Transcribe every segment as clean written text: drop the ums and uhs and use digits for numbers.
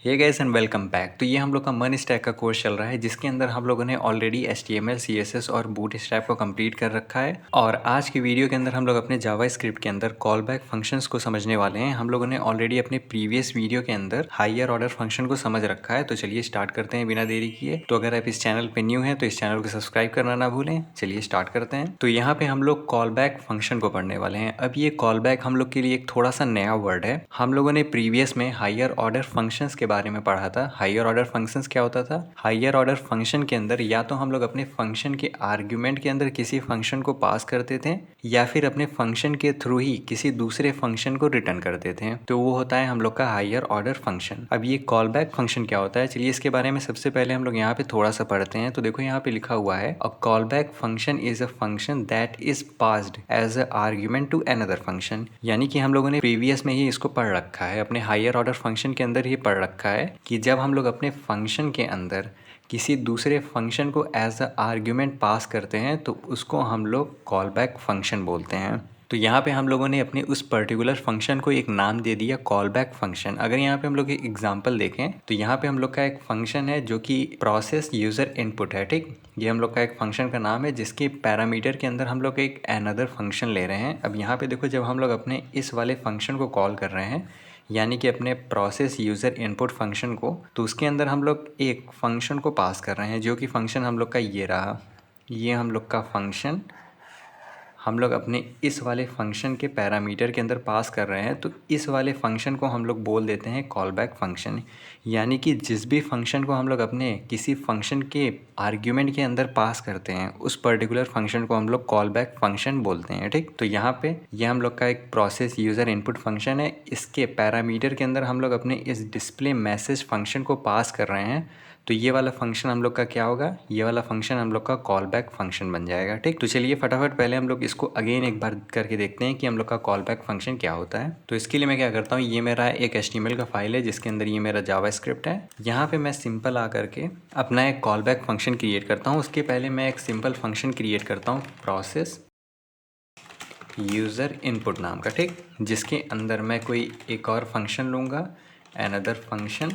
Hey guys and welcome back. तो ये हम लोग का मन स्टैक का कोर्स चल रहा है जिसके अंदर हम लोगों ने ऑलरेडी HTML, CSS और बूटस्ट्रैप को कंप्लीट कर रखा है। और आज की वीडियो के अंदर हम लोग अपने जावास्क्रिप्ट के अंदर कॉल बैक फंक्शंस को समझने वाले हैं। हम लोगों ने ऑलरेडी अपने प्रीवियस वीडियो के अंदर हायर ऑर्डर फंक्शन को समझ रखा है। तो चलिए स्टार्ट करते हैं बिना देरी किए। तो अगर आप इस चैनल पर न्यू हैं तो इस चैनल को सब्सक्राइब करना ना भूलें। चलिए स्टार्ट करते हैं। तो यहाँ पे हम लोग कॉल बैक फंक्शन को पढ़ने वाले हैं। अब ये कॉल बैक हम लोग के लिए एक थोड़ा सा नया वर्ड है। हम लोगों ने प्रीवियस में हायर ऑर्डर फंक्शंस के बारे में पढ़ा था। हायर ऑर्डर फंक्शंस क्या होता था? हायर ऑर्डर फंक्शन के अंदर या तो हम लोग अपने फंक्शन के आर्ग्यूमेंट के अंदर किसी फंक्शन को पास करते थे या फिर अपने फंक्शन के थ्रू ही किसी दूसरे फंक्शन को रिटर्न करते थे। तो वो होता है हम लोग का हायर ऑर्डर फंक्शन। अब ये कॉल बैक फंक्शन क्या होता है, चलिए इसके बारे में सबसे पहले हम लोग यहाँ पे थोड़ा सा पढ़ते हैं। तो देखो यहाँ पे लिखा हुआ है, a callback function is a function that is passed as a argument to another function. यानी कि हम लोगों ने प्रीवियस में ही इसको पढ़ रखा है, अपने हायर ऑर्डर फंक्शन के अंदर ही पढ़ रखा है कि जब हम लोग अपने फंक्शन के अंदर किसी दूसरे फंक्शन को एज अ आर्ग्यूमेंट पास करते हैं तो उसको हम लोग कॉल बैक फंक्शन बोलते हैं। तो यहाँ पे हम लोगों ने अपने उस पर्टिकुलर फंक्शन को एक नाम दे दिया कॉल बैक फंक्शन। अगर यहाँ पे हम लोग एक एग्जांपल देखें तो यहाँ पे हम लोग का एक फंक्शन है जो कि प्रोसेस यूज़र इनपुट है। ठीक, ये हम लोग का एक फंक्शन का नाम है जिसके पैरामीटर के अंदर हम लोग एक अनदर फंक्शन ले रहे हैं। अब यहाँ पे देखो, जब हम लोग अपने इस वाले फंक्शन को कॉल कर रहे हैं यानी कि अपने प्रोसेस यूज़र इनपुट फंक्शन को, तो उसके अंदर हम लोग एक फंक्शन को पास कर रहे हैं जो कि फंक्शन हम लोग का ये रहा। ये हम लोग का फंक्शन हम लोग अपने इस वाले फंक्शन के पैरामीटर के अंदर पास कर रहे हैं। तो इस वाले फंक्शन को हम लोग बोल देते हैं कॉल बैक फंक्शन। यानी कि जिस भी फंक्शन को हम लोग अपने किसी फंक्शन के आर्ग्यूमेंट के अंदर पास करते हैं उस पर्टिकुलर फंक्शन को हम लोग कॉल बैक फंक्शन बोलते हैं। ठीक, तो यहाँ पे ये हम लोग का एक प्रोसेस यूज़र इनपुट फंक्शन है। इसके पैरामीटर के अंदर हम लोग अपने इस डिस्प्ले मैसेज फंक्शन को पास कर रहे हैं। तो ये वाला फंक्शन हम लोग का क्या होगा? ये वाला फंक्शन हम लोग का कॉल बैक फंक्शन बन जाएगा। ठीक, तो चलिए फटाफट पहले हम लोग इसको अगेन एक बार करके देखते हैं कि हम लोग का कॉल बैक फंक्शन क्या होता है। तो इसके लिए मैं क्या करता हूँ, ये मेरा एक HTML का फाइल है जिसके अंदर ये मेरा जावास्क्रिप्ट है। यहाँ पे मैं सिंपल आ करके अपना एक कॉल बैक फंक्शन क्रिएट करता हूँ। उसके पहले मैं एक सिंपल फंक्शन क्रिएट करता हूँ प्रोसेस यूज़र इनपुट नाम का। ठीक, जिसके अंदर मैं कोई एक और फंक्शन लूँगा, अनदर फंक्शन।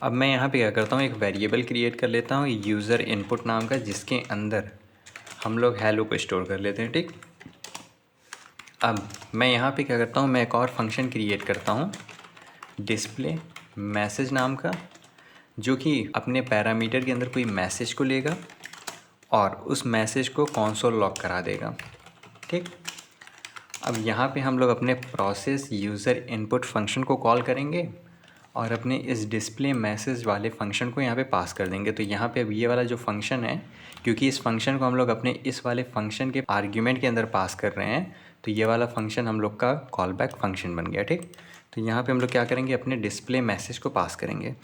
अब मैं यहाँ पे क्या करता हूँ, एक वेरिएबल क्रिएट कर लेता हूँ यूज़र इनपुट नाम का, जिसके अंदर हम लोग हेलो को स्टोर कर लेते हैं। ठीक, अब मैं यहाँ पे क्या करता हूँ, मैं एक और फंक्शन क्रिएट करता हूँ डिस्प्ले मैसेज नाम का, जो कि अपने पैरामीटर के अंदर कोई मैसेज को लेगा और उस मैसेज को कंसोल लॉग करा देगा। ठीक, अब यहाँ पे हम लोग अपने प्रोसेस यूज़र इनपुट फंक्शन को कॉल करेंगे और अपने इस डिस्प्ले मैसेज वाले फंक्शन को यहाँ पे पास कर देंगे। तो यहाँ पे अब ये वाला जो फंक्शन है, क्योंकि इस फंक्शन को हम लोग अपने इस वाले फंक्शन के आर्ग्यूमेंट के अंदर पास कर रहे हैं, तो ये वाला फंक्शन हम लोग का कॉल बैक फंक्शन बन गया। ठीक, तो यहाँ पे हम लोग क्या करेंगे, अपने डिस्प्ले मैसेज को पास करेंगे।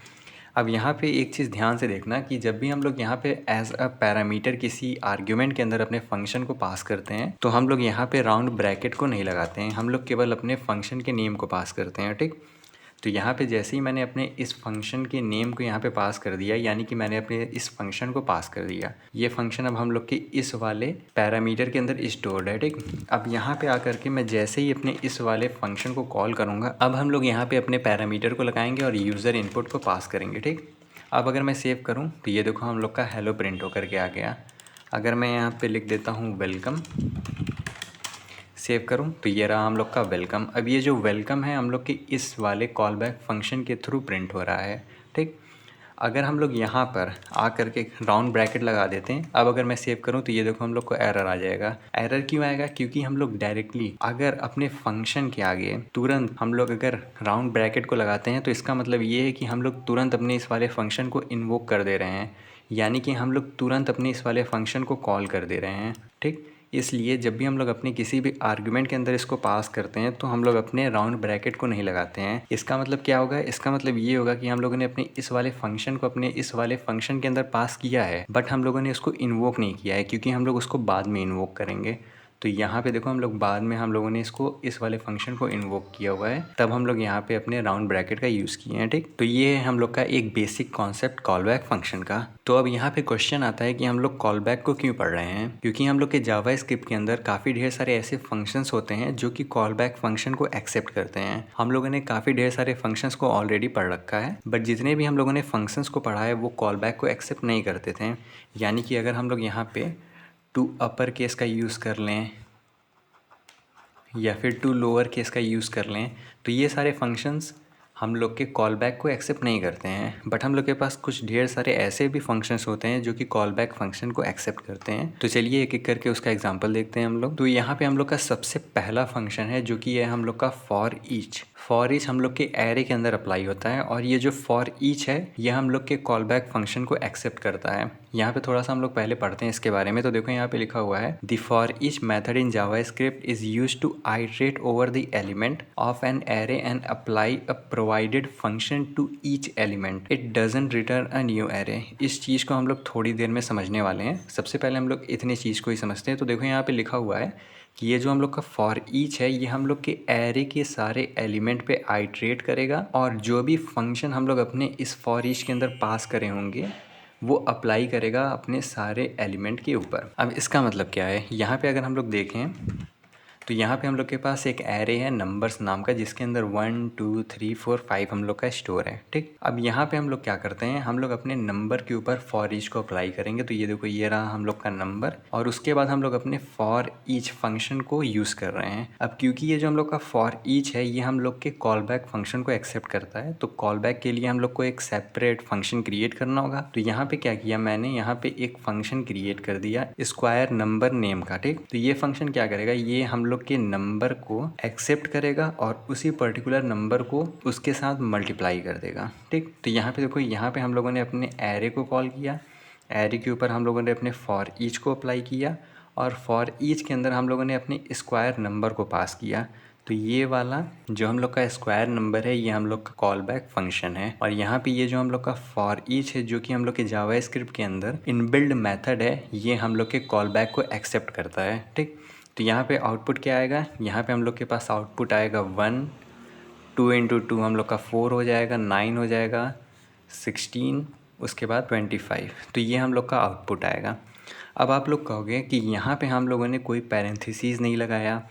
अब यहाँ पे एक चीज़ ध्यान से देखना कि जब भी हम लोग यहाँ पे एज अ पैरामीटर किसी आर्ग्यूमेंट के अंदर अपने फंक्शन को पास करते हैं तो हम लोग यहाँ पे राउंड ब्रैकेट को नहीं लगाते हैं, हम लोग केवल अपने फंक्शन के नेम को पास करते हैं। ठीक, तो यहाँ पे जैसे ही मैंने अपने इस फंक्शन के नेम को यहाँ पे पास कर दिया, यानी कि मैंने अपने इस फंक्शन को पास कर दिया, ये फंक्शन अब हम लोग के इस वाले पैरामीटर के अंदर स्टोर्ड है। ठीक, अब यहाँ पे आकर के मैं जैसे ही अपने इस वाले फंक्शन को कॉल करूँगा, अब हम लोग यहाँ पे अपने पैरामीटर को लगाएंगे और यूज़र इनपुट को पास करेंगे। ठीक, अब अगर मैं सेव करूँ तो ये देखो हम लोग का हेलो प्रिंट होकर के आ गया। अगर मैं यहाँ पे लिख देता हूँ वेलकम, सेव करूँ तो ये रहा हम लोग का वेलकम। अब ये जो वेलकम है हम लोग के इस वाले कॉल बैक फंक्शन के थ्रू प्रिंट हो रहा है। ठीक, अगर हम लोग यहाँ पर आ करके राउंड ब्रैकेट लगा देते हैं, अब अगर मैं सेव करूँ तो ये देखो हम लोग को एरर आ जाएगा। एरर क्यों आएगा? क्योंकि हम लोग डायरेक्टली अगर अपने फंक्शन के आगे तुरंत हम लोग अगर राउंड ब्रैकेट को लगाते हैं तो इसका मतलब ये है कि हम लोग तुरंत अपने इस वाले फंक्शन को इन्वोक कर दे रहे हैं, यानी कि हम लोग तुरंत अपने इस वाले फंक्शन को कॉल कर दे रहे हैं। ठीक, इसलिए जब भी हम लोग अपने किसी भी आर्गुमेंट के अंदर इसको पास करते हैं तो हम लोग अपने राउंड ब्रैकेट को नहीं लगाते हैं। इसका मतलब क्या होगा? इसका मतलब ये होगा कि हम लोगों ने अपने इस वाले फंक्शन को अपने इस वाले फंक्शन के अंदर पास किया है, बट हम लोगों ने उसको इन्वोक नहीं किया है, क्योंकि हम लोग उसको बाद में इन्वोक करेंगे। तो यहाँ पे देखो हम लोग बाद में हम लोगों ने इसको इस वाले फंक्शन को इन्वोक किया हुआ है, तब हम लोग यहाँ पे अपने राउंड ब्रैकेट का यूज़ किए हैं। ठीक, तो ये है हम लोग का एक basic concept call back function का। तो अब यहाँ पे क्वेश्चन आता है कि हम लोग कॉल बैक को क्यों पढ़ रहे हैं, क्योंकि हम लोग के जावा स्क्रिप्ट के अंदर काफ़ी ढेर सारे ऐसे फंक्शंस होते हैं जो कि कॉल बैक फंक्शन को एक्सेप्ट करते हैं। हम लोगों ने काफ़ी ढेर सारे फंक्शंस को ऑलरेडी पढ़ रखा है, बट जितने भी हम लोगों ने फंक्शंस को पढ़ा है वो कॉल बैक को एक्सेप्ट नहीं करते थे। यानी कि अगर हम लोग यहाँ पे टू अपर केस का यूज़ कर लें या फिर टू लोअर केस का यूज़ कर लें, तो ये सारे फंक्शंस हम लोग के कॉल बैक को एक्सेप्ट नहीं करते हैं। बट हम लोग के पास कुछ ढेर सारे ऐसे भी फंक्शंस होते हैं जो कि कॉल बैक फंक्शन को एक्सेप्ट करते हैं। तो चलिए एक एक करके उसका एग्जांपल देखते हैं हम लोग। तो यहाँ पे हम लोग का सबसे पहला फंक्शन है जो कि है हम लोग का फॉर ईच। फॉर ईच हम लोग के एरे के अंदर अप्लाई होता है, और ये जो फॉर ईच है ये हम लोग के कॉल बैक फंक्शन को एक्सेप्ट करता है। यहाँ पे थोड़ा सा हम लोग पहले पढ़ते हैं इसके बारे में। तो देखो यहाँ पे लिखा हुआ है the for each method in JavaScript is use to iterate over the element of an array and apply a provided function to each element. It doesn't return a new array. इस चीज़ को हम लोग थोड़ी देर में समझने वाले हैं। सबसे पहले हम लोग इतनी चीज़ को ही समझते हैं। तो देखो यहाँ पे लिखा हुआ है कि ये जो हम लोग का फॉर ईच है ये हम लोग के एरे के सारे एलिमेंट पे आइटरेट करेगा, और जो भी फंक्शन हम लोग अपने इस फॉर ईच के अंदर पास करे होंगे वो अप्लाई करेगा अपने सारे एलिमेंट के ऊपर। अब इसका मतलब क्या है, यहाँ पे अगर हम लोग देखें तो यहाँ पे हम लोग के पास एक एरे है नंबर्स नाम का, जिसके अंदर 1 2 3 4 5 हम लोग का स्टोर है। ठीक, अब यहाँ पे हम लोग क्या करते हैं, हम लोग अपने नंबर के ऊपर फॉर ईच को अप्लाई करेंगे। तो ये देखो ये रहा हम लोग का नंबर, और उसके बाद हम लोग अपने फॉर ईच फंक्शन को यूज़ कर रहे हैं। अब क्योंकि ये जो हम लोग का फॉर ईच है ये हम लोग के कॉल बैक फंक्शन को एक्सेप्ट करता है, तो कॉल बैक के लिए हम लोग को एक सेपरेट फंक्शन क्रिएट करना होगा। तो यहाँ पे क्या किया मैंने, यहाँ पे एक फंक्शन क्रिएट कर दिया स्क्वायर नंबर नेम का। ठीक, तो ये फंक्शन क्या करेगा, ये हम लोग के नंबर को एक्सेप्ट करेगा और उसी पर्टिकुलर नंबर को उसके साथ मल्टीप्लाई कर देगा। ठीक, तो यहाँ पे देखो यहाँ पे हम लोगों ने अपने एरे को कॉल किया, एरे के ऊपर हम लोगों ने अपने फॉर ईच को अप्लाई किया, और फॉर ईच के अंदर हम लोगों ने अपने स्क्वायर नंबर को पास किया। तो ये वाला जो हम लोग का स्क्वायर नंबर है ये हम लोग का कॉल बैक फंक्शन है। और यहाँ पे ये जो हम लोग का फॉर ईच है जो कि हम लोग के जावा स्क्रिप्ट के अंदर इनबिल्ड मेथड है, ये हम लोग के कॉल बैक को एक्सेप्ट करता है। ठीक, तो यहाँ पे आउटपुट क्या आएगा, यहाँ पे हम लोग के पास आउटपुट आएगा 1, 2 इंटू 2 हम लोग का 4 हो जाएगा, 9 हो जाएगा, 16, उसके बाद 25। तो ये हम लोग का आउटपुट आएगा। अब आप लोग कहोगे कि यहाँ पे हम लोगों ने कोई पैरेंथेसिस नहीं लगाया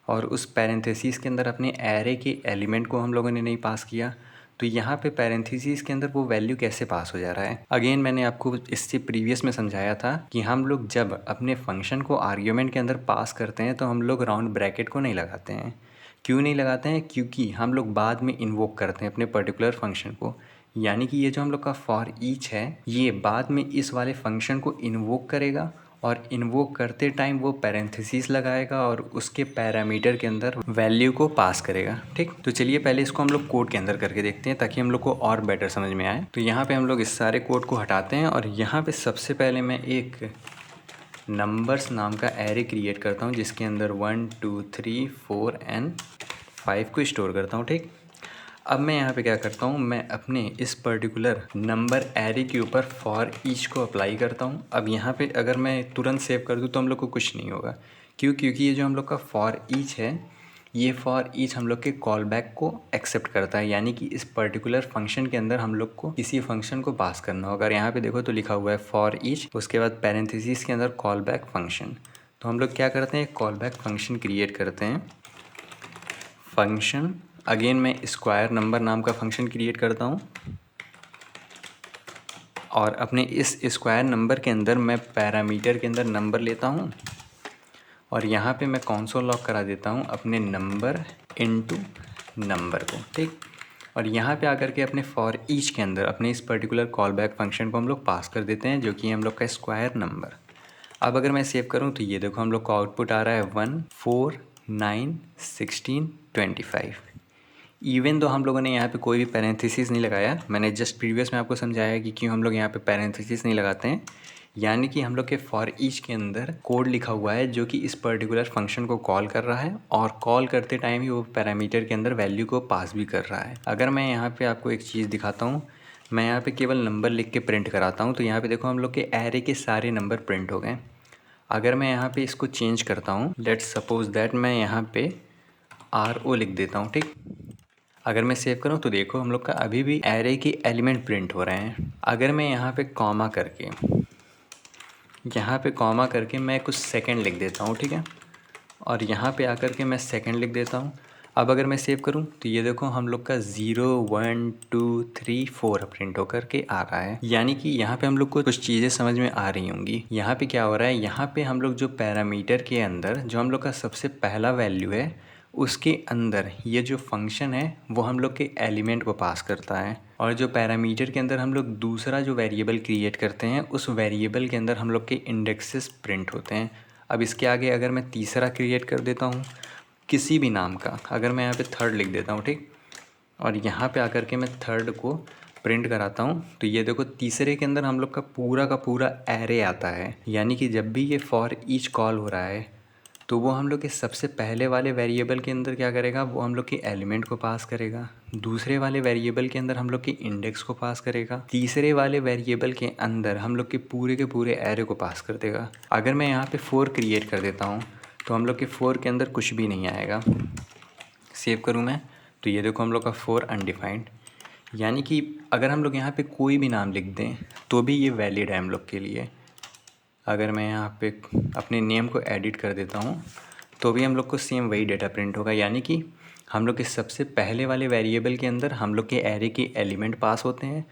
और उस पैरेंथेसिस के अंदर अपने एरे के एलिमेंट को हम लोगों ने नहीं पास किया, तो यहाँ पे पैरेंथेसिस के अंदर वो वैल्यू कैसे पास हो जा रहा है। अगेन मैंने आपको इससे प्रीवियस में समझाया था कि हम लोग जब अपने फंक्शन को आर्ग्यूमेंट के अंदर पास करते हैं तो हम लोग राउंड ब्रैकेट को नहीं लगाते हैं। क्यों नहीं लगाते हैं, क्योंकि हम लोग बाद में इन्वोक करते हैं अपने पर्टिकुलर फंक्शन को। यानी कि ये जो हम लोग का फॉर ईच है ये बाद में इस वाले फंक्शन को इन्वोक करेगा, और इन्वोक करते टाइम वो पैरेंथेसिस लगाएगा और उसके पैरामीटर के अंदर वैल्यू को पास करेगा। ठीक, तो चलिए पहले इसको हम लोग कोड के अंदर करके देखते हैं ताकि हम लोग को और बेटर समझ में आए। तो यहाँ पे हम लोग इस सारे कोड को हटाते हैं, और यहाँ पे सबसे पहले मैं एक नंबर्स नाम का एरे क्रिएट करता हूँ जिसके अंदर 1 2 3 4 एंड 5 को स्टोर करता हूँ। ठीक, अब मैं यहाँ पे क्या करता हूँ, मैं अपने इस पर्टिकुलर नंबर एरे के ऊपर फॉर ईच को अप्लाई करता हूँ। अब यहाँ पे अगर मैं तुरंत सेव कर दूँ तो हम लोग को कुछ नहीं होगा। क्यों, क्योंकि ये जो हम लोग का फॉर ईच है ये फॉर ईच हम लोग के कॉल बैक को एक्सेप्ट करता है। यानी कि इस पर्टिकुलर फंक्शन के अंदर हम लोग को किसी फंक्शन को पास करना होगा। अगर यहाँ पे देखो तो लिखा हुआ है फॉर ईच, उसके बाद पैरेंथेसिस के अंदर कॉल बैक फंक्शन। तो हम लोग क्या करते हैं, कॉल बैक फंक्शन क्रिएट करते हैं। फंक्शन अगेन मैं स्क्वायर नंबर नाम का फंक्शन क्रिएट करता हूँ, और अपने इस स्क्वायर नंबर के अंदर मैं पैरामीटर के अंदर नंबर लेता हूँ, और यहाँ पे मैं कंसोल लॉग करा देता हूँ अपने नंबर इनटू नंबर को। ठीक, और यहाँ पे आकर के अपने फॉर ईच के अंदर अपने इस पर्टिकुलर कॉल बैक फंक्शन को हम लोग पास कर देते हैं जो कि हम लोग का स्क्वायर नंबर। अब अगर मैं सेव करूँ तो ये देखो हम लोग को आउटपुट आ रहा है 1 4 9 16 25। इवन तो हम लोगों ने यहाँ पे कोई भी पैरेंथेसिस नहीं लगाया, मैंने जस्ट प्रीवियस में आपको समझाया कि क्यों हम लोग यहाँ पे पैरेंथेसिस नहीं लगाते हैं। यानी कि हम लोग के फॉर ईच के अंदर कोड लिखा हुआ है जो कि इस पर्टिकुलर फंक्शन को कॉल कर रहा है, और कॉल करते टाइम ही वो पैरामीटर के अंदर वैल्यू को पास भी कर रहा है। अगर मैं यहाँ पे आपको एक चीज़ दिखाता हूँ, मैं यहाँ पे केवल नंबर लिख के प्रिंट कराता हूँ, तो यहाँ पे देखो हम लोग के एरे के सारे नंबर प्रिंट हो गए। अगर मैं यहाँ पे इसको चेंज करता हूँ, लेट्स सपोज दैट मैं यहाँ पे RO लिख देता हूँ, ठीक। अगर मैं सेव करूँ तो देखो हम लोग का अभी भी एरे के एलिमेंट प्रिंट हो रहे हैं। अगर मैं यहाँ पे कॉमा करके मैं कुछ सेकंड लिख देता हूँ, ठीक है, और यहाँ पे आकर के मैं सेकंड लिख देता हूँ। अब अगर मैं सेव करूँ तो ये देखो हम लोग का 0 1 2 3 4 प्रिंट होकर के आ रहा है। यानी कि यहाँ पे हम लोग को कुछ चीज़ें समझ में आ रही होंगी। यहाँ पे क्या हो रहा है, यहाँ पे हम लोग जो पैरामीटर के अंदर जो हम लोग का सबसे पहला वैल्यू है उसके अंदर ये जो फंक्शन है वो हम लोग के एलिमेंट को पास करता है, और जो पैरामीटर के अंदर हम लोग दूसरा जो वेरिएबल क्रिएट करते हैं उस वेरिएबल के अंदर हम लोग के इंडेक्सेस प्रिंट होते हैं। अब इसके आगे अगर मैं तीसरा क्रिएट कर देता हूँ किसी भी नाम का, अगर मैं यहाँ पे थर्ड लिख देता हूँ, ठीक, और यहाँ पे आकर के मैं थर्ड को प्रिंट कराता हूँ, तो ये देखो तीसरे के अंदर हम लोग का पूरा एरे आता है। यानी कि जब भी ये फॉर ईच कॉल हो रहा है तो वो हम लोग के सबसे पहले वाले वेरिएबल के अंदर क्या करेगा, वो हम लोग के एलिमेंट को पास करेगा, दूसरे वाले वेरिएबल के अंदर हम लोग के इंडेक्स को पास करेगा, तीसरे वाले वेरिएबल के अंदर हम लोग के पूरे एरे को पास कर देगा। अगर मैं यहाँ पे 4 क्रिएट कर देता हूँ तो हम लोग के 4 के अंदर कुछ भी नहीं आएगा। सेव करूँ मैं तो ये देखो हम लोग का 4 अनडिफाइंड। यानी कि अगर हम लोग यहाँ पे कोई भी नाम लिख दें तो भी ये वैलिड है हम लोग के लिए। अगर मैं यहाँ पे अपने नेम को एडिट कर देता हूँ तो भी हम लोग को सेम वही डेटा प्रिंट होगा। यानी कि हम लोग के सबसे पहले वाले वेरिएबल के अंदर हम लोग के एरे के एलिमेंट पास होते हैं,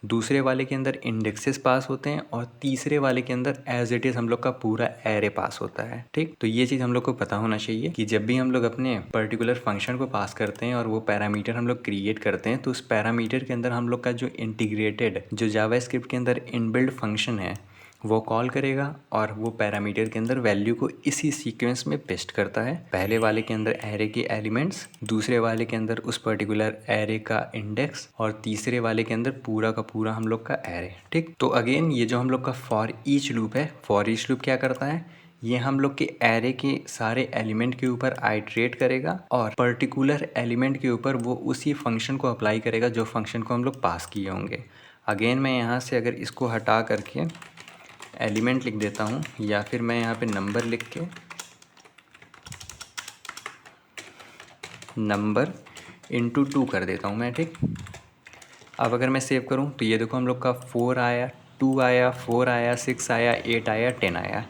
दूसरे वाले के अंदर इंडेक्सेस पास होते हैं, और तीसरे वाले के अंदर एज इट इज़ हम लोग का पूरा एरे पास होता है, ठीक। तो ये चीज़ हम लोग को पता होना चाहिए कि जब भी हम लोग अपने पर्टिकुलर फंक्शन को पास करते हैं और वो पैरामीटर हम लोग क्रिएट करते हैं तो उस पैरामीटर के अंदर हम लोग का जो इंटीग्रेटेड जो जावास्क्रिप्ट के अंदर इनबिल्ट फंक्शन है वो कॉल करेगा और वो पैरामीटर के अंदर वैल्यू को इसी सीक्वेंस में पेस्ट करता है। पहले वाले के अंदर एरे के एलिमेंट्स, दूसरे वाले के अंदर उस पर्टिकुलर एरे का इंडेक्स, और तीसरे वाले के अंदर पूरा का पूरा हम लोग का एरे, ठीक। तो अगेन ये जो हम लोग का फॉर ईच लूप है, फॉर ईच लूप क्या करता है, ये हम लोग के एरे के सारे एलिमेंट के ऊपर आइट्रेट करेगा और पर्टिकुलर एलिमेंट के ऊपर वो उसी फंक्शन को अप्लाई करेगा जो फंक्शन को हम लोग पास किए होंगे। अगेन मैं यहाँ से अगर इसको हटा करके एलिमेंट लिख देता हूँ, या फिर मैं यहाँ पे नंबर लिख के नंबर इंटू 2 कर देता हूँ मैं, ठीक। अब अगर मैं सेव करूँ तो ये देखो हम लोग का 4 आया, 2 आया, 4 आया, 6 आया, 8 आया, 10 आया।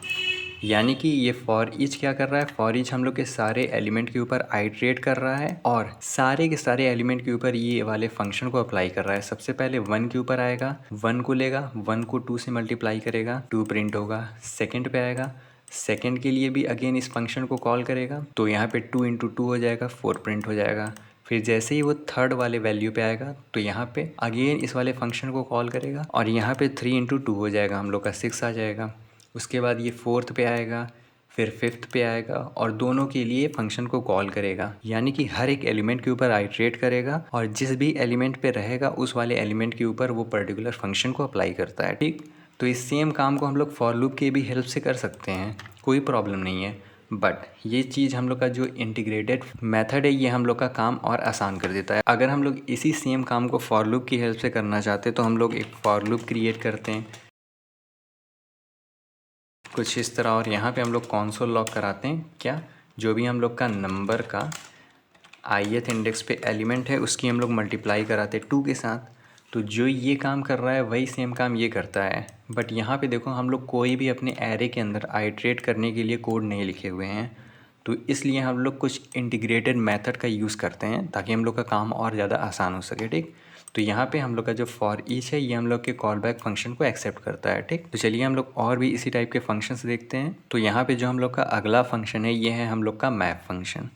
यानी कि ये फॉर ईच क्या कर रहा है, फॉर ईच हम लोग के सारे एलिमेंट के ऊपर आइट्रेट कर रहा है और सारे के सारे एलिमेंट के ऊपर ये वाले फंक्शन को अप्लाई कर रहा है। सबसे पहले 1 के ऊपर आएगा, 1 को लेगा, 1 को 2 से मल्टीप्लाई करेगा, 2 प्रिंट होगा। सेकंड पे आएगा, सेकंड के लिए भी अगेन इस फंक्शन को कॉल करेगा, तो यहाँ पे 2 इंटू 2 हो जाएगा, 4 प्रिंट हो जाएगा। फिर जैसे ही वो थर्ड वाले वैल्यू पे आएगा तो यहाँ पे अगेन इस वाले फंक्शन को कॉल करेगा और यहाँ पे 3 इंटू 2 हो जाएगा, हम लोग का 6 आ जाएगा। उसके बाद ये फोर्थ पे आएगा, फिर फिफ्थ पे आएगा और दोनों के लिए फंक्शन को कॉल करेगा। यानी कि हर एक एलिमेंट के ऊपर आइट्रेट करेगा और जिस भी एलिमेंट पे रहेगा उस वाले एलिमेंट के ऊपर वो पर्टिकुलर फंक्शन को अप्लाई करता है, ठीक। तो इस सेम काम को हम लोग फॉर लूप के भी हेल्प से कर सकते हैं, कोई प्रॉब्लम नहीं है। बट ये चीज़ हम लोग का जो इंटीग्रेटेड मेथड है ये हम लोग का काम और आसान कर देता है। अगर हम लोग इसी सेम काम को फॉर लूप की हेल्प से करना चाहते हैं तो हम लोग एक फॉर लूप क्रिएट करते हैं कुछ इस तरह, और यहाँ पे हम लोग कॉन्सोल लॉग कराते हैं क्या, जो भी हम लोग का नंबर का ith इंडेक्स पे एलिमेंट है उसकी हम लोग मल्टीप्लाई कराते हैं 2 के साथ। तो जो ये काम कर रहा है वही सेम काम ये करता है। बट यहाँ पे देखो हम लोग कोई भी अपने एरे के अंदर आइट्रेट करने के लिए कोड नहीं लिखे हुए हैं, तो इसलिए हम लोग कुछ इंटीग्रेटेड मेथड का यूज़ करते हैं ताकि हम लोग का काम और ज़्यादा आसान हो सके, ठीक। तो यहाँ पे हम लोग का जो फॉर ईच है ये हम लोग के कॉल बैक फंक्शन को एक्सेप्ट करता है, ठीक। तो चलिए हम लोग और भी इसी टाइप के फंक्शंस देखते हैं। तो यहाँ पे जो हम लोग का अगला फंक्शन है ये है हम लोग का मैप फंक्शन।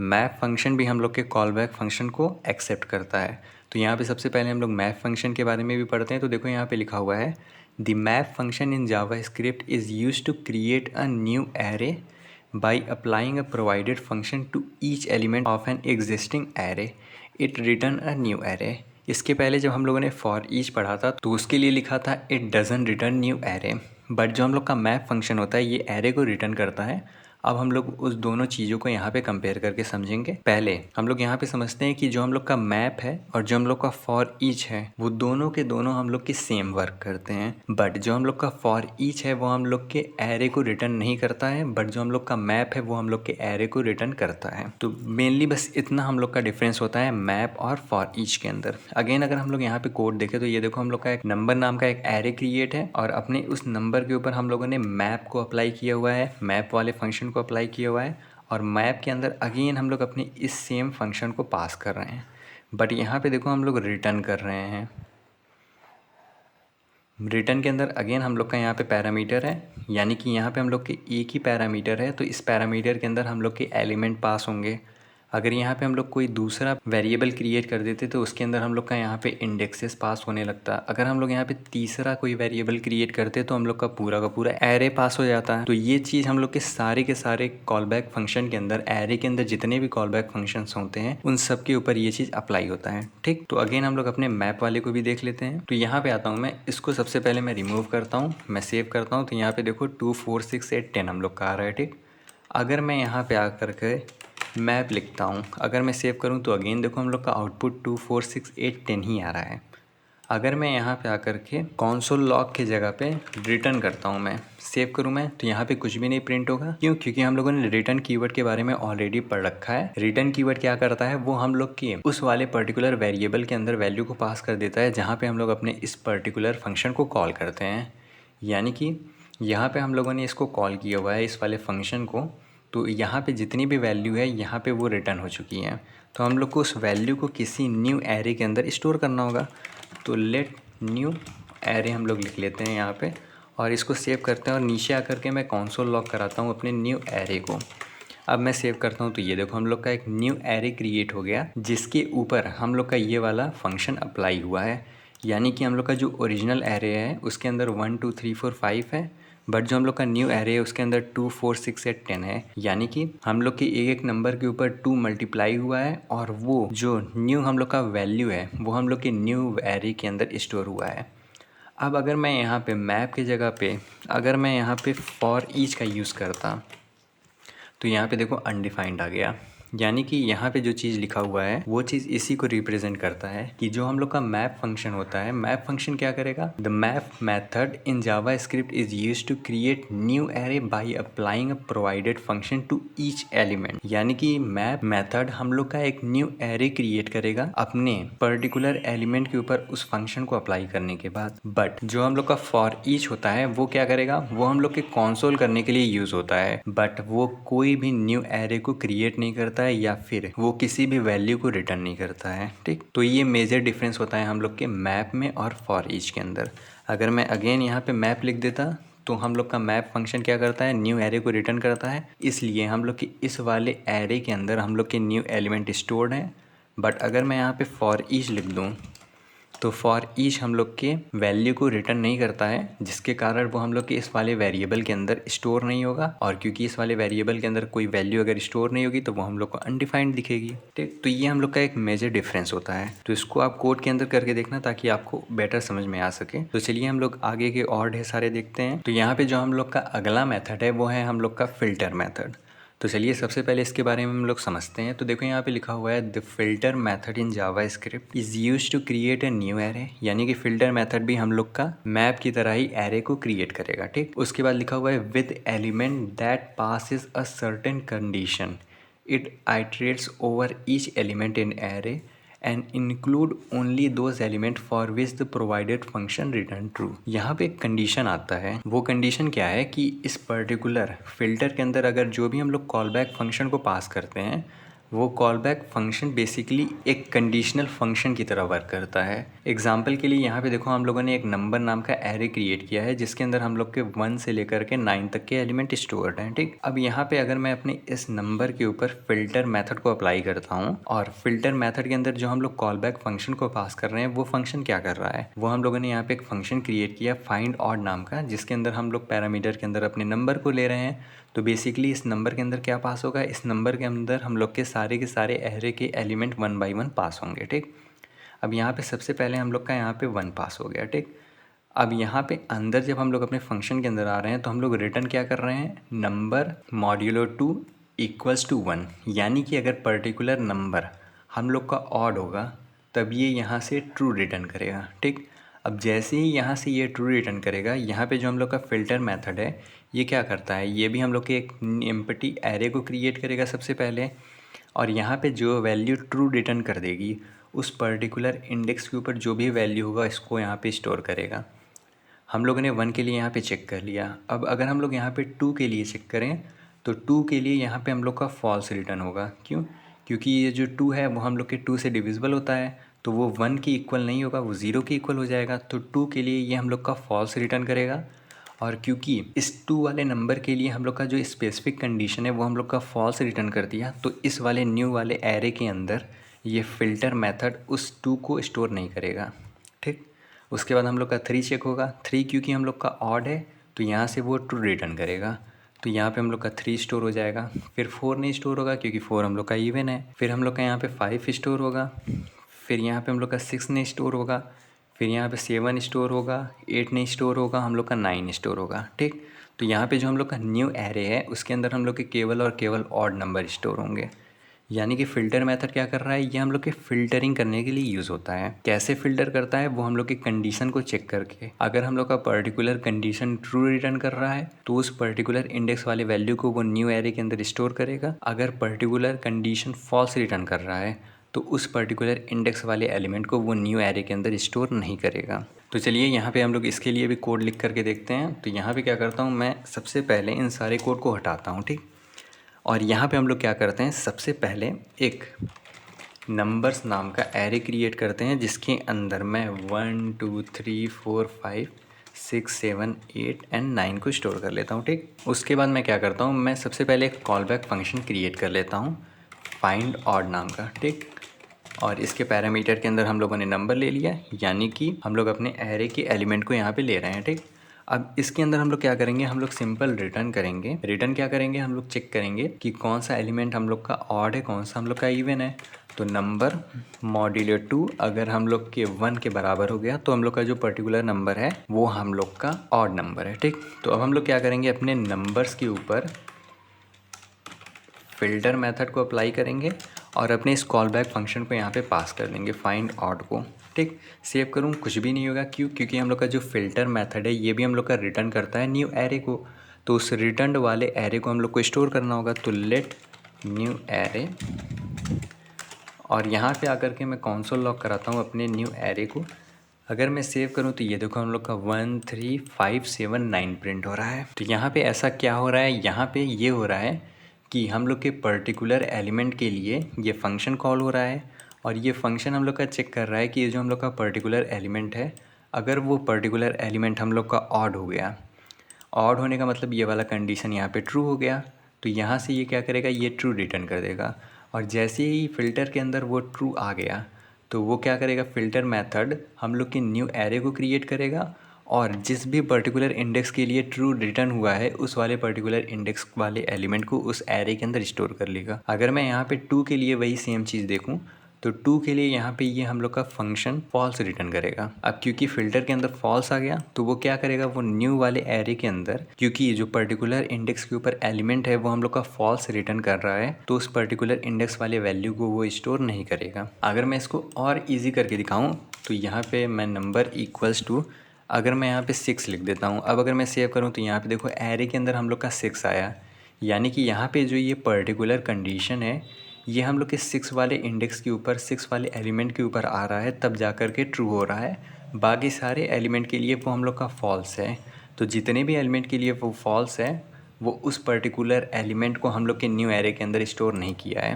मैप फंक्शन भी हम लोग के कॉल बैक फंक्शन को एक्सेप्ट करता है। तो यहाँ पे सबसे पहले हम लोग मैप फंक्शन के बारे में भी पढ़ते हैं। तो देखो यहाँ पे लिखा हुआ है the map function in JavaScript is used to create a new array by applying a provided function to each element of an existing array it return a new array। इसके पहले जब हम लोगों ने फॉर ईच पढ़ा था तो उसके लिए लिखा था it doesn't return new array, but जो हम लोग का मैप फंक्शन होता है ये एरे को रिटर्न करता है अब हम लोग उस दोनों चीज़ों को यहाँ पे कंपेयर करके समझेंगे। पहले हम लोग यहाँ पे समझते हैं कि जो हम लोग का मैप है और जो हम लोग का फॉर ईच है वो दोनों के दोनों हम लोग की सेम वर्क करते हैं, बट जो हम लोग का फॉर ईच है वो हम लोग के एरे को रिटर्न नहीं करता है, बट जो हम लोग का मैप है वो हम लोग के एरे को रिटर्न करता है। तो मेनली बस इतना हम लोग का डिफरेंस होता है मैप और फॉर ईच के अंदर। अगेन अगर हम लोग यहाँ पे कोड देखें तो ये देखो हम लोग का एक नंबर नाम का एक एरे क्रिएट है और अपने उस नंबर के ऊपर हम लोगों ने मैप को अप्लाई किया हुआ है, मैप वाले फंक्शन को अप्लाई किया हुआ है और मैप के अंदर अगेन हम लोग अपने इस सेम फंक्शन को पास कर रहे हैं। बट यहाँ पे देखो हम लोग रिटर्न कर रहे हैं। रिटर्न के अंदर अगेन हम लोग का यहाँ पे पैरामीटर है, यानी कि यहाँ पे हम लोग के एक ही पैरामीटर है, तो इस पैरामीटर के अंदर हम लोग के एलिमेंट पास होंगे। अगर यहाँ पे हम लोग कोई दूसरा वेरिएबल क्रिएट कर देते तो उसके अंदर हम लोग का यहाँ पे इंडेक्सेस पास होने लगता। अगर हम लोग यहाँ पे तीसरा कोई वेरिएबल क्रिएट करते तो हम लोग का पूरा एरे पास हो जाता है। तो ये चीज़ हम लोग के सारे कॉल बैक फंक्शन के अंदर, एरे के अंदर जितने भी कॉल बैक फंक्शन होते हैं उन सब के ऊपर ये चीज़ अप्लाई होता है। ठीक, तो अगेन हम लोग अपने मैप वाले को भी देख लेते हैं। तो यहाँ पे आता हूँ मैं, इसको सबसे पहले मैं रिमूव करता हूँ, मैं सेव करता हूँ। तो यहाँ पे देखो 2 4 6 8 10 हम लोग का आ रहा है। ठीक, अगर मैं यहाँ पे आकर के मैप लिखता हूँ, अगर मैं सेव करूँ तो अगेन देखो हम लोग का आउटपुट 2 4 6 8 10 ही आ रहा है। अगर मैं यहाँ पे आकर के कॉन्सोल लॉग की जगह पे रिटर्न करता हूँ, मैं सेव करूँ मैं, तो यहाँ पे कुछ भी नहीं प्रिंट होगा। क्यों? क्योंकि हम लोगों ने रिटर्न कीवर्ड के बारे में ऑलरेडी पढ़ रखा है। रिटर्न कीवर्ड क्या करता है, वो हम लोग की उस वाले पर्टिकुलर वेरिएबल के अंदर वैल्यू को पास कर देता है जहाँ पे हम लोग अपने इस पर्टिकुलर फंक्शन को कॉल करते हैं। यानी कि यहाँ पे हम लोगों ने इसको कॉल किया हुआ है इस वाले फंक्शन को, तो यहाँ पे जितनी भी वैल्यू है यहाँ पे वो रिटर्न हो चुकी है। तो हम लोग को उस वैल्यू को किसी न्यू एरे के अंदर स्टोर करना होगा। तो लेट न्यू एरे हम लोग लिख लेते हैं यहाँ पे और इसको सेव करते हैं और नीचे आकर के मैं कंसोल लॉग कराता हूँ अपने न्यू एरे को। अब मैं सेव करता हूँ तो ये देखो हम लोग का एक न्यू एरे क्रिएट हो गया जिसके ऊपर हम लोग का ये वाला फंक्शन अप्लाई हुआ है। यानी कि हम लोग का जो ओरिजिनल एरे है उसके अंदर 1 2 3 4 5 है, बट जो हम लोग का न्यू एरे है उसके अंदर 2 4 6 8 10 है। यानी कि हम लोग के एक एक नंबर के ऊपर 2 मल्टीप्लाई हुआ है और वो जो न्यू हम लोग का वैल्यू है वो हम लोग के न्यू एरे के अंदर स्टोर हुआ है। अब अगर मैं यहाँ पे मैप की जगह पे अगर मैं यहाँ पे फॉर ईच का यूज़ करता तो यहाँ पे देखो अनडिफाइंड आ गया। यानी कि यहाँ पे जो चीज़ लिखा हुआ है वो चीज़ इसी को रिप्रेजेंट करता है कि जो हम लोग का मैप फंक्शन होता है, मैप फंक्शन क्या करेगा, the map method in JavaScript is use to create new array by applying a provided function to each element. यानी कि मैप मेथड हम लोग का एक न्यू एरे क्रिएट करेगा अपने पर्टिकुलर एलिमेंट के ऊपर उस फंक्शन को अप्लाई करने के बाद। बट जो हम लोग का फॉर ईच होता है वो क्या करेगा, वो हम लोग के कंसोल करने के लिए यूज होता है, बट वो कोई भी न्यू एरे को क्रिएट नहीं करता है या फिर वो किसी भी वैल्यू को रिटर्न नहीं करता है। ठीक, तो ये मेजर डिफरेंस होता है हम लोग के मैप में और फॉर ईच के अंदर। अगर मैं अगेन यहाँ पे मैप लिख देता तो हम लोग का मैप फंक्शन क्या करता है, न्यू एरे को रिटर्न करता है, इसलिए हम लोग के इस वाले एरे के अंदर हम लोग के न्यू एलिमेंट स्टोर्ड हैं। बट अगर मैं यहाँ पे फॉर ईच लिख दूँ तो फॉर ईच हम लोग के वैल्यू को रिटर्न नहीं करता है, जिसके कारण वो हम लोग के इस वाले वेरिएबल के अंदर स्टोर नहीं होगा। और क्योंकि इस वाले वेरिएबल के अंदर कोई वैल्यू अगर स्टोर नहीं होगी तो वो हम लोग को अनडिफाइंड दिखेगी। ठीक, तो ये हम लोग का एक मेजर डिफरेंस होता है। तो इसको आप कोड के अंदर करके देखना ताकि आपको बेटर समझ में आ सके। तो चलिए हम लोग आगे के और ढेर सारे देखते हैं। तो यहाँ पे जो हम लोग का अगला मेथड है वो है हम लोग का फिल्टर मेथड। तो चलिए सबसे पहले इसके बारे में हम लोग समझते हैं। तो देखो यहाँ पे लिखा हुआ है the filter method in JavaScript is use to create a new array. यानी कि फिल्टर मेथड भी हम लोग का मैप की तरह ही एरे को क्रिएट करेगा। ठीक, उसके बाद लिखा हुआ है with element that passes a certain condition it iterates over each element in array and include only those element for which the provided function return true. यहाँ पे एक कंडीशन आता है, वो कंडीशन क्या है कि इस पर्टिकुलर फिल्टर के अंदर अगर जो भी हम लोग कॉल बैक फंक्शन को पास करते हैं वो कॉल बैक फंक्शन बेसिकली एक कंडीशनल फंक्शन की तरह वर्क करता है। एग्जाम्पल के लिए यहाँ पे देखो हम लोगों ने एक नंबर नाम का एरे क्रिएट किया है जिसके अंदर हम लोग के 1 से लेकर के 9 तक के एलिमेंट स्टोर्ड हैं। ठीक, अब यहाँ पे अगर मैं अपने इस नंबर के ऊपर फिल्टर मेथड को अप्लाई करता हूँ और फिल्टर मेथड के अंदर जो हम लोग कॉल बैक फंक्शन को पास कर रहे हैं वो फंक्शन क्या कर रहा है, वो हम लोगों ने यहाँ पे एक फंक्शन क्रिएट किया फाइंड ऑड नाम का, जिसके अंदर हम लोग पैरामीटर के अंदर अपने नंबर को ले रहे हैं। तो बेसिकली इस नंबर के अंदर क्या पास होगा, इस नंबर के अंदर हम लोग के सारे एरे के एलिमेंट 1 बाई 1 पास होंगे। ठीक, अब यहाँ पे सबसे पहले हम लोग का यहाँ पे 1 पास हो गया। ठीक, अब यहाँ पे अंदर जब हम लोग अपने फंक्शन के अंदर आ रहे हैं तो हम लोग रिटर्न क्या कर रहे हैं, नंबर मॉड्यूलो 2 इक्वल्स टू 1, यानी कि अगर पर्टिकुलर नंबर हम लोग का ऑड होगा तब ये यहाँ से ट्रू रिटर्न करेगा। ठीक, अब जैसे ही यहाँ से ये ट्रू रिटर्न करेगा, यहाँ पे जो हम लोग का फ़िल्टर मेथड है ये क्या करता है, ये भी हम लोग के एक एम्प्टी एरे को क्रिएट करेगा सबसे पहले, और यहाँ पे जो वैल्यू ट्रू रिटर्न कर देगी उस पर्टिकुलर इंडेक्स के ऊपर जो भी वैल्यू होगा इसको यहाँ पे स्टोर करेगा। हम लोगों ने 1 के लिए यहाँ पे चेक कर लिया। अब अगर हम लोग यहाँ पे 2 के लिए चेक करें तो 2 के लिए यहाँ पे हम लोग का फॉल्स रिटर्न होगा। क्यों? क्योंकि ये जो 2 है वो हम लोग के 2 से डिविजिबल होता है, तो वो 1 के इक्वल नहीं होगा, वो 0 के इक्वल हो जाएगा। तो 2 के लिए ये हम लोग का फॉल्स रिटर्न करेगा। और क्योंकि इस 2 वाले नंबर के लिए हम लोग का जो स्पेसिफिक कंडीशन है वो हम लोग का फॉल्स रिटर्न कर दिया, तो इस वाले न्यू वाले एरे के अंदर ये फ़िल्टर मेथड उस 2 को स्टोर नहीं करेगा। ठीक, उसके बाद हम लोग का 3 चेक होगा। 3 क्योंकि हम लोग का ऑड है तो यहाँ से वो ट्रू रिटर्न करेगा, तो यहाँ पे हम लोग का 3 स्टोर हो जाएगा। फिर 4 नहीं स्टोर होगा क्योंकि 4 हम लोग का इवन है। फिर हम लोग का यहाँ पे 5 स्टोर होगा। फिर यहाँ पे हम लोग का 6 नहीं स्टोर होगा। फिर यहाँ पे 7 स्टोर होगा, 8 नहीं स्टोर होगा, हम लोग का 9 स्टोर होगा। ठीक, तो यहाँ पे जो हम लोग का न्यू एरे है उसके अंदर हम लोग के केवल और केवल ऑड नंबर स्टोर होंगे। यानी कि फ़िल्टर मेथड क्या कर रहा है, ये हम लोग के फ़िल्टरिंग करने के लिए यूज़ होता है। कैसे फ़िल्टर करता है, वो हम लोग की कंडीशन को चेक करके, अगर हम लोग का पर्टिकुलर कंडीशन ट्रू रिटर्न कर रहा है तो उस पर्टिकुलर इंडेक्स वाले वैल्यू को वो न्यू एरे के अंदर स्टोर करेगा। अगर पर्टिकुलर कंडीशन फॉल्स रिटर्न कर रहा है तो उस पर्टिकुलर इंडेक्स वाले एलिमेंट को वो न्यू एरे के अंदर स्टोर नहीं करेगा। तो चलिए यहाँ पे हम लोग इसके लिए भी कोड लिख करके देखते हैं। तो यहाँ पे क्या करता हूँ, मैं सबसे पहले इन सारे कोड को हटाता हूँ। ठीक, और यहाँ पे हम लोग क्या करते हैं, सबसे पहले एक नंबर्स नाम का एरे क्रिएट करते हैं जिसके अंदर मैं 1 2 3 4 5 6 7 8 एंड 9 को स्टोर कर लेता हूँ। ठीक, उसके बाद मैं क्या करता हूँ, मैं सबसे पहले एक कॉल बैक फंक्शन क्रिएट कर लेता हूँ फाइंड ऑड नाम का। ठीक, और इसके पैरामीटर के अंदर हम लोगों ने नंबर ले लिया, यानी कि हम लोग अपने एरे के एलिमेंट को यहाँ पे ले रहे हैं। ठीक, अब इसके अंदर हम लोग क्या करेंगे, हम लोग सिंपल रिटर्न करेंगे। रिटर्न क्या करेंगे, हम लोग चेक करेंगे कि कौन सा एलिमेंट हम लोग का ऑड है, कौन सा हम लोग का इवन है। तो नंबर मॉड्यूलो 2 अगर हम लोग के 1 के बराबर हो गया तो हम लोग का जो पर्टिकुलर नंबर है वो हम लोग का ऑड नंबर है। ठीक, तो अब हम लोग क्या करेंगे, अपने नंबर्स के ऊपर फ़िल्टर मेथड को अप्लाई करेंगे और अपने इस कॉल बैक फंक्शन को यहाँ पे पास कर देंगे फाइंड ऑड को। ठीक, सेव करूँ कुछ भी नहीं होगा। क्यों? क्योंकि हम लोग का जो फ़िल्टर मेथड है ये भी हम लोग का रिटर्न करता है न्यू एरे को, तो उस रिटर्न वाले एरे को हम लोग को स्टोर करना होगा। तो लेट न्यू एरे, और यहाँ पे आकर के मैं कंसोल लॉग कराता हूँ अपने न्यू एरे को। अगर मैं सेव करूँ तो ये देखो हम लोग का 1 3 5 7 9 प्रिंट हो रहा है। तो यहाँ पे ऐसा क्या हो रहा है, यहाँ पे ये हो रहा है कि हम लोग के पर्टिकुलर एलिमेंट के लिए ये फंक्शन कॉल हो रहा है, और ये फंक्शन हम लोग का चेक कर रहा है कि ये जो हम लोग का पर्टिकुलर एलिमेंट है, अगर वो पर्टिकुलर एलिमेंट हम लोग का ऑड हो गया, ऑड होने का मतलब ये वाला कंडीशन यहाँ पे ट्रू हो गया, तो यहाँ से ये क्या करेगा, ये ट्रू रिटर्न कर देगा। और जैसे ही फ़िल्टर के अंदर वो ट्रू आ गया तो वो क्या करेगा, फ़िल्टर मेथड हम लोग के न्यू एरे को क्रिएट करेगा और जिस भी पर्टिकुलर इंडेक्स के लिए ट्रू रिटर्न हुआ है उस वाले पर्टिकुलर इंडेक्स वाले एलिमेंट को उस एरे के अंदर स्टोर कर लेगा। अगर मैं यहाँ पे 2 के लिए वही सेम चीज़ देखूँ तो 2 के लिए यहाँ पे ये हम लोग का फंक्शन फॉल्स रिटर्न करेगा। अब क्योंकि फ़िल्टर के अंदर फॉल्स आ गया तो वो क्या करेगा, वो न्यू वाले एरे के अंदर, क्योंकि ये जो पर्टिकुलर इंडेक्स के ऊपर एलिमेंट है वो हम लोग का फॉल्स रिटर्न कर रहा है, तो उस पर्टिकुलर इंडेक्स वाले वैल्यू को वो स्टोर नहीं करेगा। अगर मैं इसको और ईजी करके दिखाऊँ तो यहाँ पे मैं नंबर इक्वल्स टू, अगर मैं यहाँ पे 6 लिख देता हूँ। अब अगर मैं सेव करूँ तो यहाँ पे देखो एरे के अंदर हम लोग का 6 आया, यानी कि यहाँ पे जो ये पर्टिकुलर कंडीशन है ये हम लोग के 6 वाले इंडेक्स के ऊपर, 6 वाले एलिमेंट के ऊपर आ रहा है, तब जा कर के ट्रू हो रहा है। बाकी सारे एलिमेंट के लिए वो हम लोग का फॉल्स है। तो जितने भी एलिमेंट के लिए वो फॉल्स है वो उस पर्टिकुलर एलिमेंट को हम लोग के न्यू एरे के अंदर स्टोर नहीं किया है।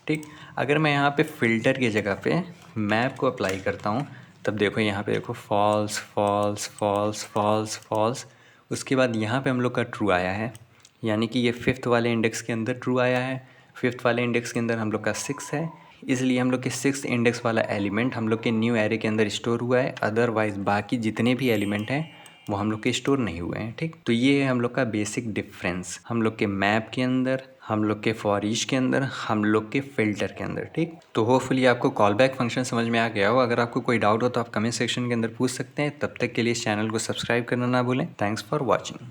ठीक, अगर मैं यहाँ पे फ़िल्टर की जगह पे मैप को अप्लाई करता हूँ तब देखो यहाँ पे देखो false false false false false, उसके बाद यहाँ पे हम लोग का ट्रू आया है, यानी कि ये 5th वाले इंडेक्स के अंदर ट्रू आया है। 5th वाले इंडेक्स के अंदर हम लोग का 6 है, इसलिए हम लोग के 6th इंडेक्स वाला एलिमेंट हम लोग के न्यू एरे के अंदर स्टोर हुआ है। अदरवाइज़ बाकी जितने भी एलिमेंट हैं वो हम लोग के स्टोर नहीं हुए हैं। ठीक, तो ये है हम लोग का बेसिक डिफरेंस हम लोग के मैप के अंदर, हम लोग के फॉर ईच के अंदर, हम लोग के फिल्टर के अंदर। ठीक, तो होपफुली आपको कॉल बैक फंक्शन समझ में आ गया हो। अगर आपको कोई डाउट हो तो आप कमेंट सेक्शन के अंदर पूछ सकते हैं। तब तक के लिए इस चैनल को सब्सक्राइब करना ना भूलें। Thanks for watching.